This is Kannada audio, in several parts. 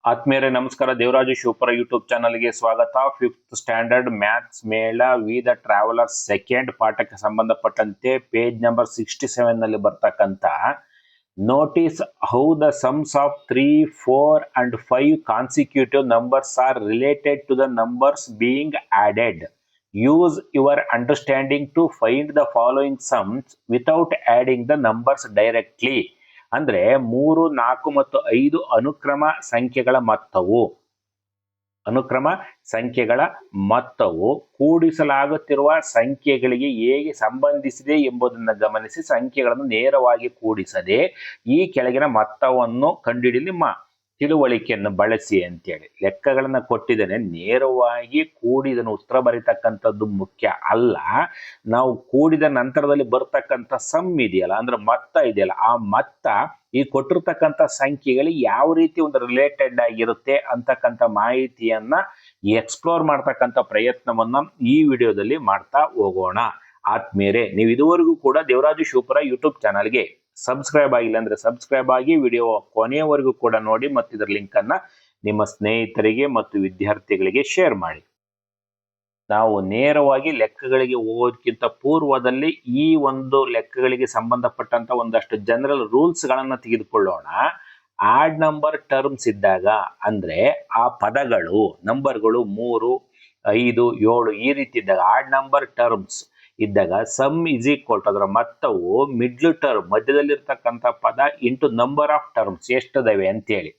ಆತ್ಮೀಯರೇ ನಮಸ್ಕಾರ. ದೇವರಾಜು ಶಿವಪುರ ಯೂಟ್ಯೂಬ್ ಚಾನಲ್ಗೆ ಸ್ವಾಗತ. 5th ಸ್ಟ್ಯಾಂಡರ್ಡ್ ಮ್ಯಾಥ್ಸ್ ಮೇಳ ವಿ ದ ಟ್ರಾವೆಲರ್ ಸೆಕೆಂಡ್ ಪಾಠಕ್ಕೆ ಸಂಬಂಧಪಟ್ಟಂತೆ ಪೇಜ್ ನಂಬರ್ 67 ನಲ್ಲಿ ಬರ್ತಕ್ಕಂಥ notice how the sums of 3, 4 and 5 consecutive numbers are related to the numbers being added. Use your understanding to find the following sums without adding the numbers directly. ಅಂದ್ರೆ 3, 4 ಮತ್ತು 5 ಅನುಕ್ರಮ ಸಂಖ್ಯೆಗಳ ಮೊತ್ತವು ಕೂಡಿಸಲಾಗುತ್ತಿರುವ ಸಂಖ್ಯೆಗಳಿಗೆ ಹೇಗೆ ಸಂಬಂಧಿಸಿದೆ ಎಂಬುದನ್ನು ಗಮನಿಸಿ ಸಂಖ್ಯೆಗಳನ್ನು ನೇರವಾಗಿ ಕೂಡಿಸದೆ ಈ ಕೆಳಗಿನ ಮೊತ್ತವನ್ನು ಕಂಡುಹಿಡಿಯಲು ನಿಮ್ಮ ತಿಳುವಳಿಕೆಯನ್ನು ಬಳಸಿ ಅಂತೇಳಿ ಲೆಕ್ಕಗಳನ್ನ ಕೊಟ್ಟಿದ್ದೇನೆ. ನೇರವಾಗಿ ಕೂಡಿದನ್ನು ಉತ್ತರ ಬರೀತಕ್ಕಂಥದ್ದು ಮುಖ್ಯ ಅಲ್ಲ. ನಾವು ಕೂಡಿದ ನಂತರದಲ್ಲಿ ಬರ್ತಕ್ಕಂಥ ಸಮ್ ಇದೆಯಲ್ಲ, ಅಂದ್ರೆ ಮೊತ್ತ ಇದೆಯಲ್ಲ, ಆ ಮೊತ್ತ ಈ ಕೊಟ್ಟಿರ್ತಕ್ಕಂಥ ಸಂಖ್ಯೆಗಳಿಗೆ ಯಾವ ರೀತಿ ಒಂದು ರಿಲೇಟೆಡ್ ಆಗಿರುತ್ತೆ ಅಂತಕ್ಕಂಥ ಮಾಹಿತಿಯನ್ನ ಎಕ್ಸ್ಪ್ಲೋರ್ ಮಾಡ್ತಕ್ಕಂಥ ಪ್ರಯತ್ನವನ್ನ ಈ ವಿಡಿಯೋದಲ್ಲಿ ಮಾಡ್ತಾ ಹೋಗೋಣ. ಆದ್ಮೇಲೆ ನೀವು ಇದುವರೆಗೂ ಕೂಡ ದೇವರಾಜು ಶಿವಪುರ ಯೂಟ್ಯೂಬ್ ಚಾನಲ್ಗೆ ಸಬ್ಸ್ಕ್ರೈಬ್ ಆಗಿಲ್ಲ ಅಂದ್ರೆ ಸಬ್ಸ್ಕ್ರೈಬ್ ಆಗಿ ವಿಡಿಯೋ ಕೊನೆಯವರೆಗೂ ಕೂಡ ನೋಡಿ ಮತ್ತು ಇದರ ಲಿಂಕ್ ಅನ್ನ ನಿಮ್ಮ ಸ್ನೇಹಿತರಿಗೆ ಮತ್ತು ವಿದ್ಯಾರ್ಥಿಗಳಿಗೆ ಶೇರ್ ಮಾಡಿ. ನಾವು ನೇರವಾಗಿ ಲೆಕ್ಕಗಳಿಗೆ ಹೋಗೋದಕ್ಕಿಂತ ಪೂರ್ವದಲ್ಲಿ ಈ ಒಂದು ಲೆಕ್ಕಗಳಿಗೆ ಸಂಬಂಧಪಟ್ಟಂತ ಒಂದಷ್ಟು ಜನರಲ್ ರೂಲ್ಸ್ ಗಳನ್ನ ತೆಗೆದುಕೊಳ್ಳೋಣ. ಆಡ್ ನಂಬರ್ ಟರ್ಮ್ಸ್ ಇದ್ದಾಗ ಅಂದ್ರೆ ಆ ಪದಗಳು ನಂಬರ್ಗಳು 3, 5, 7 ಈ ರೀತಿ ಇದ್ದಾಗ ಆಡ್ ನಂಬರ್ ಟರ್ಮ್ಸ್ ಇದ್ದಾಗ ಸಮ್ ಇಸ್ ಈಕ್ವಲ್ ಟು ಅದರ ಮೊತ್ತವು ಮಿಡ್ಲ್ ಟರ್ಮ್ ಮಧ್ಯದಲ್ಲಿರ್ತಕ್ಕಂಥ ಪದ ಇಂಟು ನಂಬರ್ ಆಫ್ ಟರ್ಮ್ಸ್ ಎಷ್ಟಿದಾವೆ ಅಂತೇಳಿ.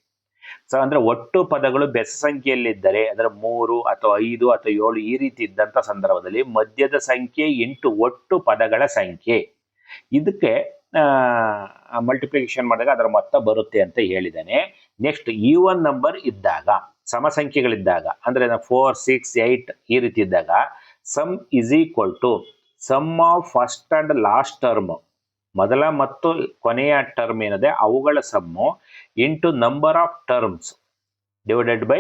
ಸೊ ಅಂದ್ರೆ ಒಟ್ಟು ಪದಗಳು ಬೆಸ ಸಂಖ್ಯೆಯಲ್ಲಿದ್ದರೆ ಅದರ 3 ಅಥವಾ 5 ಅಥವಾ 7 ಈ ರೀತಿ ಇದ್ದಂತ ಸಂದರ್ಭದಲ್ಲಿ ಮಧ್ಯದ ಸಂಖ್ಯೆ ಇಂಟು ಒಟ್ಟು ಪದಗಳ ಸಂಖ್ಯೆ ಇದಕ್ಕೆ ಮಲ್ಟಿಪ್ಲಿಕೇಶನ್ ಮಾಡಿದಾಗ ಅದರ ಮೊತ್ತ ಬರುತ್ತೆ ಅಂತ ಹೇಳಿದ್ದೇನೆ. ನೆಕ್ಸ್ಟ್ ಈವನ್ ನಂಬರ್ ಇದ್ದಾಗ ಸಮ ಸಂಖ್ಯೆಗಳಿದ್ದಾಗ ಅಂದ್ರೆ 4, 6, 8 ಈ ರೀತಿ ಇದ್ದಾಗ sum is equal to sum of first and last term ಮೊದಲ ಮತ್ತು ಕೊನೆಯ ಟರ್ಮ್ ಏನಿದೆ ಅವುಗಳ sum into number of terms divided by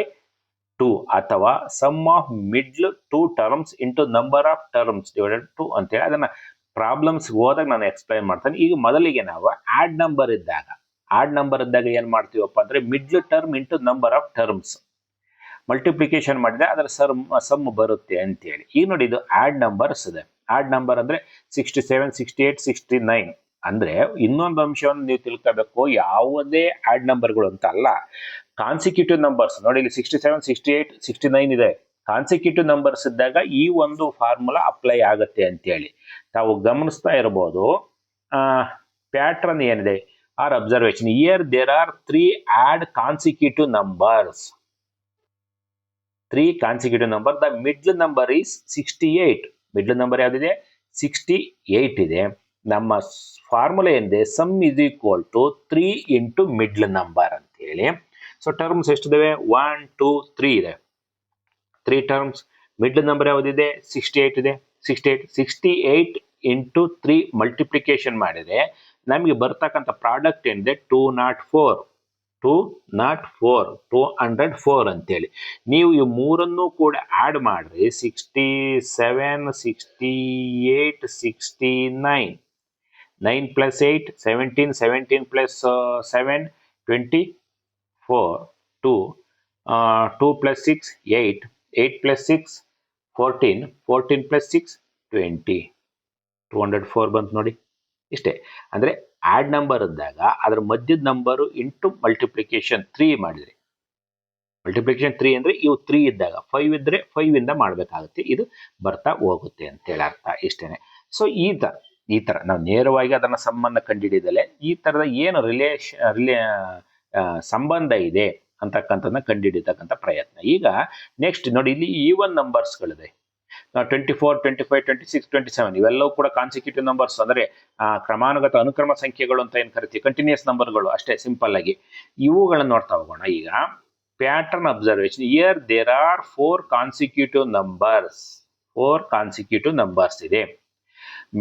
2 ಅಥವಾ sum of middle 2 terms into number of terms divided 2 ಅಂತೇಳಿ ಅದನ್ನ ಪ್ರಾಬ್ಲಮ್ಸ್ ಹೋದಾಗ ನಾನು ಎಕ್ಸ್ಪ್ಲೈನ್ ಮಾಡ್ತೇನೆ. ಈಗ ಮೊದಲಿಗೆ ನಾವು ಆಡ್ ನಂಬರ್ ಇದ್ದಾಗ ಏನ್ ಮಾಡ್ತೀವಪ್ಪ ಅಂದ್ರೆ middle term into number of terms multiplication ಮಾಡಿದ್ರೆ ಅದರ ಸಮ್ ಬರುತ್ತೆ ಅಂತೇಳಿ. ಈಗ ನೋಡಿ ಇದು ಆಡ್ ನಂಬರ್ಸ್ ಇದೆ. ಆಡ್ ನಂಬರ್ ಅಂದ್ರೆ 67, 68, 69 ಅಂದ್ರೆ ಇನ್ನೊಂದು ಅಂಶವನ್ನು ನೀವು ತಿಳ್ಕೋಬೇಕು. ಯಾವುದೇ ಆಡ್ ನಂಬರ್ಗಳು ಅಂತ ಅಲ್ಲ, ಕಾನ್ಸಿಕ್ಯೂಟಿವ್ ನಂಬರ್ಸ್ ನೋಡಿ ಇಲ್ಲಿ 67, 68, 69 ಇದೆ. ಕಾನ್ಸಿಕ್ಯೂಟಿವ್ ನಂಬರ್ಸ್ ಇದ್ದಾಗ ಈ ಒಂದು ಫಾರ್ಮುಲಾ ಅಪ್ಲೈ ಆಗುತ್ತೆ ಅಂತೇಳಿ ತಾವು ಗಮನಿಸ್ತಾ ಇರಬಹುದು. ಪ್ಯಾಟ್ರನ್ ಏನಿದೆ are observation here there are 3 odd consecutive numbers. 3 consecutive number. The middle number is 68. Middle number ಯಾವ್ದಿದೆ? 68 ಇದೆ. ನಮ್ಮ ಫಾರ್ಮುಲಾ ಏನಿದೆ sum is equal to 3 into middle number ಅಂತ ಹೇಳಿ. So terms ಎಷ್ಟಿದಾವೆ? 1, 2, 3 ಇದೆ. 3 ಟರ್ಮ್ಸ್. ಮಿಡ್ಲ್ ನಂಬರ್ ಯಾವ್ದಿದೆ? 68 ಇದೆ. 68 ಇಂಟು 3 ಮಲ್ಟಿಪ್ಲಿಕೇಶನ್ ಮಾಡಿದ್ರೆ ನಮಗೆ ಬರ್ತಕ್ಕಂಥ ಪ್ರಾಡಕ್ಟ್ ಏನಿದೆ 204 ಅಂತೇಳಿ. ನೀವು ಈ ಮೂರನ್ನು ಕೂಡ ಆಡ್ ಮಾಡ್ರಿ 67, 68, 69. 9 plus 8, 17, 17 plus 7, 24, 2, 2 plus 6, 8, 8 plus 6, 14, 14 plus 6, 20, 204 ಬಂತು ನೋಡಿ. ಇಷ್ಟೇ. ಅಂದ್ರೆ ಆಡ್ ನಂಬರ್ ಇದ್ದಾಗ ಅದರ ಮಧ್ಯದ ನಂಬರು ಇಂಟು ಮಲ್ಟಿಪ್ಲಿಕೇಶನ್ 3 ಮಾಡಿದ್ರಿ. ಮಲ್ಟಿಪ್ಲಿಕೇಶನ್ 3 ಅಂದ್ರೆ ಇವು 3 ಇದ್ದಾಗ 5 ಇದ್ರೆ 5 ಇಂದ ಮಾಡ್ಬೇಕಾಗುತ್ತೆ. ಇದು ಬರ್ತಾ ಹೋಗುತ್ತೆ ಅಂತೇಳಿ ಅರ್ಥ. ಇಷ್ಟೇನೆ. ಸೊ ಈ ತರ ನಾವು ನೇರವಾಗಿ ಅದನ್ನ ಸಂಬಂಧ ಕಂಡುಹಿಡಿದಲೆ ಈ ತರದ ಏನು ಸಂಬಂಧ ಇದೆ ಅಂತಕ್ಕಂಥದ್ದನ್ನ ಕಂಡುಹಿಡಿತಕ್ಕಂಥ ಪ್ರಯತ್ನ. ಈಗ ನೆಕ್ಸ್ಟ್ ನೋಡಿ ಇಲ್ಲಿ ಈವನ್ ನಂಬರ್ಸ್ಗಳಿದೆ. 24, 25, 26, 27 ಇವೆಲ್ಲವೂ ಕೂಡ ಕಾನ್ಸಿಕ್ಯೂಟಿವ್ ನಂಬರ್ಸ್ ಅಂದ್ರೆ ಕ್ರಮಾನುಗತ ಅನುಕ್ರಮ ಸಂಖ್ಯೆಗಳು ಅಂತ ಏನ್ ಕರಿತೀವಿ, ಕಂಟಿನ್ಯೂಸ್ ನಂಬರ್ಗಳು ಅಷ್ಟೇ ಸಿಂಪಲ್ ಆಗಿ. ಇವುಗಳನ್ನ ನೋಡ್ತಾ ಹೋಗೋಣ. ಈಗ pattern observation here there are 4 consecutive numbers ಇದೆ.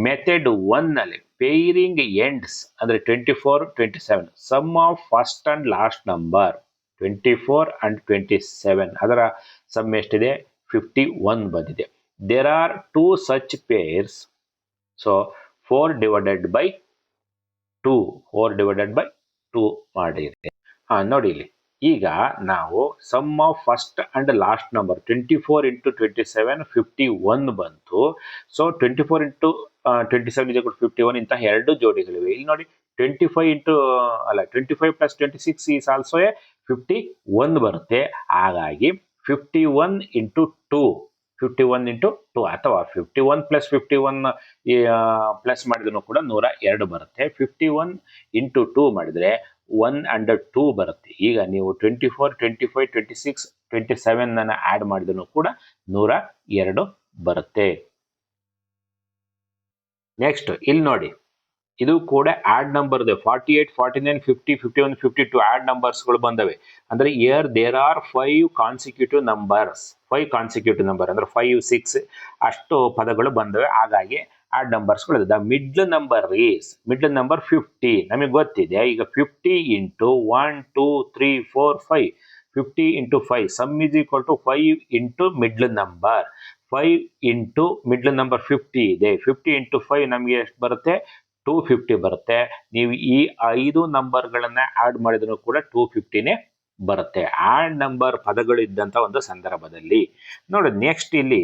ಮೆಥಡ್ 1 ನಲ್ಲಿ ಪೇರಿಂಗ್ ಎಂಡ್ಸ್ ಅಂದ್ರೆ 24, 27 sum of first and last number 24 and 27 ಅದರ ಸಮ್ ಎಷ್ಟಿದೆ? 51 ಬಂದಿದೆ. There are 2 such pairs. So 4 divided by 2 ಮಾಡಿದೆ. ನೋಡಿ ಇಲ್ಲಿ ಈಗ ನಾವು sum of first and last number 24 into 27 51 ಬಂತು. ಸೊ 24 ಇಂಟು 27 51 ಇಂತಹ ಎರಡು ಜೋಡಿಗಳಿವೆ. ಇಲ್ಲಿ ನೋಡಿ 25 ಪ್ಲಸ್ 26 ಈಸ್ ಆಲ್ಸೋ 51 ಬರುತ್ತೆ. ಹಾಗಾಗಿ 51 ಇಂಟು 2 ಅಥವಾ 51 ಪ್ಲಸ್ 51 ಪ್ಲಸ್ ಮಾಡಿದ್ರು ಕೂಡ 102 ಬರುತ್ತೆ. 51 ಇಂಟು 2 ಮಾಡಿದ್ರೆ 102 ಬರುತ್ತೆ. ಈಗ ನೀವು 24 25 26 27 ಅನ್ನ ಆಡ್ ಮಾಡಿದ್ರು ಕೂಡ 102 ಬರುತ್ತೆ. ನೆಕ್ಸ್ಟ್ ಇಲ್ಲಿ ನೋಡಿ, ಇದು ಕೂಡ ಆಡ್ ನಂಬರ್ ಇದೆ. 48 49 50 51 52 ಆಡ್ ನಂಬರ್ಸ್ಗಳು ಬಂದವೆ. ಅಂದ್ರೆ here there are 5 consecutive numbers. 5 consecutive number ಅಂದ್ರೆ 5 6 ಅಷ್ಟು ಪದಗಳು ಬಂದವೆ. ಹಾಗಾಗಿ ಆಡ್ ನಂಬರ್ಸ್ಗಳು ಇದೆ. Middle number 50. ನಮಗೆ ಗೊತ್ತಿದೆ. ಈಗ 50 into 1 2 3 4 5 50 into 5 sum is equal to 5 into middle number. 5 into middle number 50 ಇದೆ. 50 ಇಂಟು 5 ನಮಗೆ ಎಷ್ಟು ಬರುತ್ತೆ? 250 ಬರುತ್ತೆ. ನೀವು ಈ 5 ನಂಬರ್ಗಳನ್ನ ಆಡ್ ಮಾಡಿದ್ರು ಕೂಡ 250ನೇ ಬರುತ್ತೆ. ಆಡ್ ನಂಬರ್ ಪದಗಳು ಇದ್ದಂತ ಒಂದು ಸಂದರ್ಭದಲ್ಲಿ ನೋಡಿ. ನೆಕ್ಸ್ಟ್ ಇಲ್ಲಿ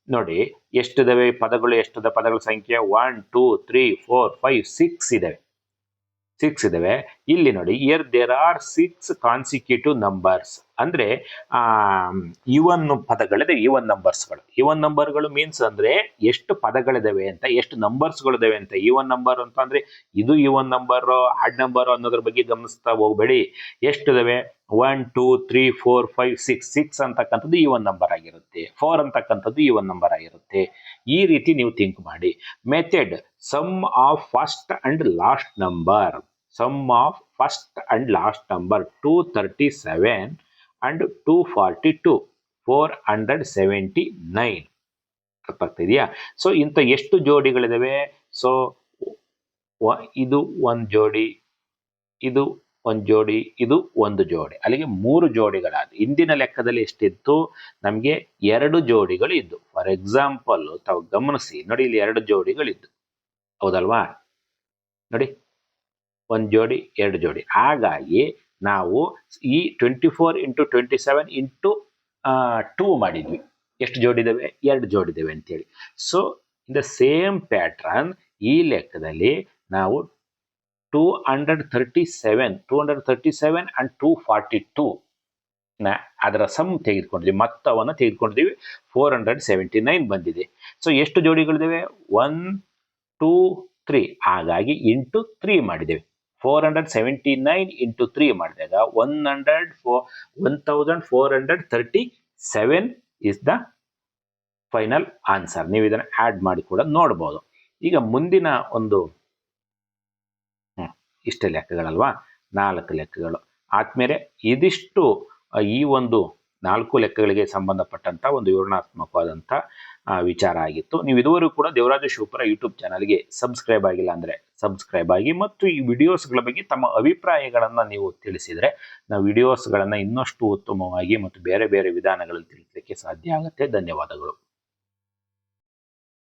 ನೋಡಿ ಎಷ್ಟಿದಾವೆ ಪದಗಳು, ಎಷ್ಟಿದೆ ಪದಗಳ ಸಂಖ್ಯೆ? 1 2 3 4 5 6 ಇದಾವೆ. 6 ಇದಾವೆ. ಇಲ್ಲಿ ನೋಡಿ, here there are 6 consecutive numbers. ಅಂದ್ರೆ ಇವನ್ ಪದಗಳಿದೆ, ಇವನ್ ನಂಬರ್ಸ್ಗಳು. ಇವನ್ ನಂಬರ್ಗಳು ಮೀನ್ಸ್ ಅಂದ್ರೆ ಎಷ್ಟು ಪದಗಳಿದಾವೆ ಅಂತ, ಎಷ್ಟು ನಂಬರ್ಸ್ಗಳಿದಾವೆ ಅಂತ. ಇವನ್ ನಂಬರ್ ಅಂತ ಅಂದ್ರೆ ಇದು ಇವನ್ ನಂಬರ್, ಆಡ್ ನಂಬರ್ ಅನ್ನೋದ್ರ ಬಗ್ಗೆ ಗಮನಿಸ್ತಾ ಹೋಗ್ಬೇಡಿ. ಎಷ್ಟಿದಾವೆ? 1 2 3 4 5 6 ಅಂತಕ್ಕಂಥದ್ದು ಇವನ್ ನಂಬರ್ ಆಗಿರುತ್ತೆ. 4 ಅಂತಕ್ಕಂಥದ್ದು ಇವನ್ ನಂಬರ್ ಆಗಿರುತ್ತೆ. ಈ ರೀತಿ ನೀವು ಥಿಂಕ್ ಮಾಡಿ. Method sum of first and last number. Sum of first and last number 237 and 242 479. ಅರ್ಥ ಆಗ್ತಿದೆಯಾ? ಸೊ ಇಂಥ ಎಷ್ಟು ಜೋಡಿಗಳಿದಾವೆ? ಸೊ ಇದು ಒಂದು ಜೋಡಿ, ಇದು ಒಂದು ಜೋಡಿ, ಇದು ಒಂದು ಜೋಡಿ, ಅಲ್ಲಿಗೆ 3 ಜೋಡಿಗಳಾದ. ಇಂದಿನ ಲೆಕ್ಕದಲ್ಲಿ ಎಷ್ಟಿತ್ತು? ನಮಗೆ 2 ಜೋಡಿಗಳು ಇದ್ದು. ಫಾರ್ ಎಕ್ಸಾಂಪಲ್ ತಾವು ಗಮನಿಸಿ ನೋಡಿ, ಇಲ್ಲಿ 2 ಜೋಡಿಗಳಿದ್ದು, ಹೌದಲ್ವಾ? ನೋಡಿ, 1 ಜೋಡಿ 2 ಜೋಡಿ. ಹಾಗಾಗಿ ನಾವು ಈ 24 ಇಂಟು 27 ಇಂಟು 2 ಮಾಡಿದ್ವಿ. ಎಷ್ಟು ಜೋಡಿ ಇದಾವೆ? 2 ಜೋಡಿ ಇದಾವೆ ಅಂತೇಳಿ. So in the same pattern ಈ ಲೆಕ್ಕದಲ್ಲಿ ನಾವು 237 ಅಂಡ್ 242 ಅದರ ಸಮ್ ತೆಗೆದುಕೊಂಡಿದ್ವಿ, ಮೊತ್ತವನ್ನು ತೆಗೆದುಕೊಂಡಿದ್ದೀವಿ. 479 ಬಂದಿದೆ. ಸೊ ಎಷ್ಟು ಜೋಡಿಗಳಿದಾವೆ? 1 2 3. ಹಾಗಾಗಿ ಇಂಟು 3 ಮಾಡಿದ್ದೇವೆ. 479 ಇಂಟು 3 ಮಾಡಿದಾಗ 1437 ಇಸ್ ದ ಫೈನಲ್ ಆನ್ಸರ್. ನೀವು ಇದನ್ನು ಆಡ್ ಮಾಡಿ ಕೂಡ ನೋಡ್ಬೋದು. ಈಗ ಮುಂದಿನ ಒಂದು ಇಷ್ಟೇ ಲೆಕ್ಕಗಳಲ್ವಾ? 4 ಲೆಕ್ಕಗಳು ಆದ್ಮೇಲೆ ಇದಿಷ್ಟು ಈ ಒಂದು 4 ಲೆಕ್ಕಗಳಿಗೆ ಸಂಬಂಧಪಟ್ಟಂತ ಒಂದು ವಿವರಣಾತ್ಮಕವಾದಂಥ ವಿಚಾರ ಆಗಿತ್ತು. ನೀವು ಇದುವರೆಗೂ ಕೂಡ ದೇವರಾಜ ಶಿವಪುರ ಯೂಟ್ಯೂಬ್ ಚಾನಲ್ಗೆ ಸಬ್ಸ್ಕ್ರೈಬ್ ಆಗಿಲ್ಲ ಅಂದರೆ ಸಬ್ಸ್ಕ್ರೈಬ್ ಆಗಿ, ಮತ್ತು ಈ ವಿಡಿಯೋಸ್ಗಳ ಬಗ್ಗೆ ತಮ್ಮ ಅಭಿಪ್ರಾಯಗಳನ್ನು ನೀವು ತಿಳಿಸಿದರೆ ನಾವು ವಿಡಿಯೋಸ್ಗಳನ್ನು ಇನ್ನಷ್ಟು ಉತ್ತಮವಾಗಿ ಮತ್ತು ಬೇರೆ ಬೇರೆ ವಿಧಾನಗಳಲ್ಲಿ ತಿಳಿಸಲಿಕ್ಕೆ ಸಾಧ್ಯ ಆಗುತ್ತೆ. ಧನ್ಯವಾದಗಳು.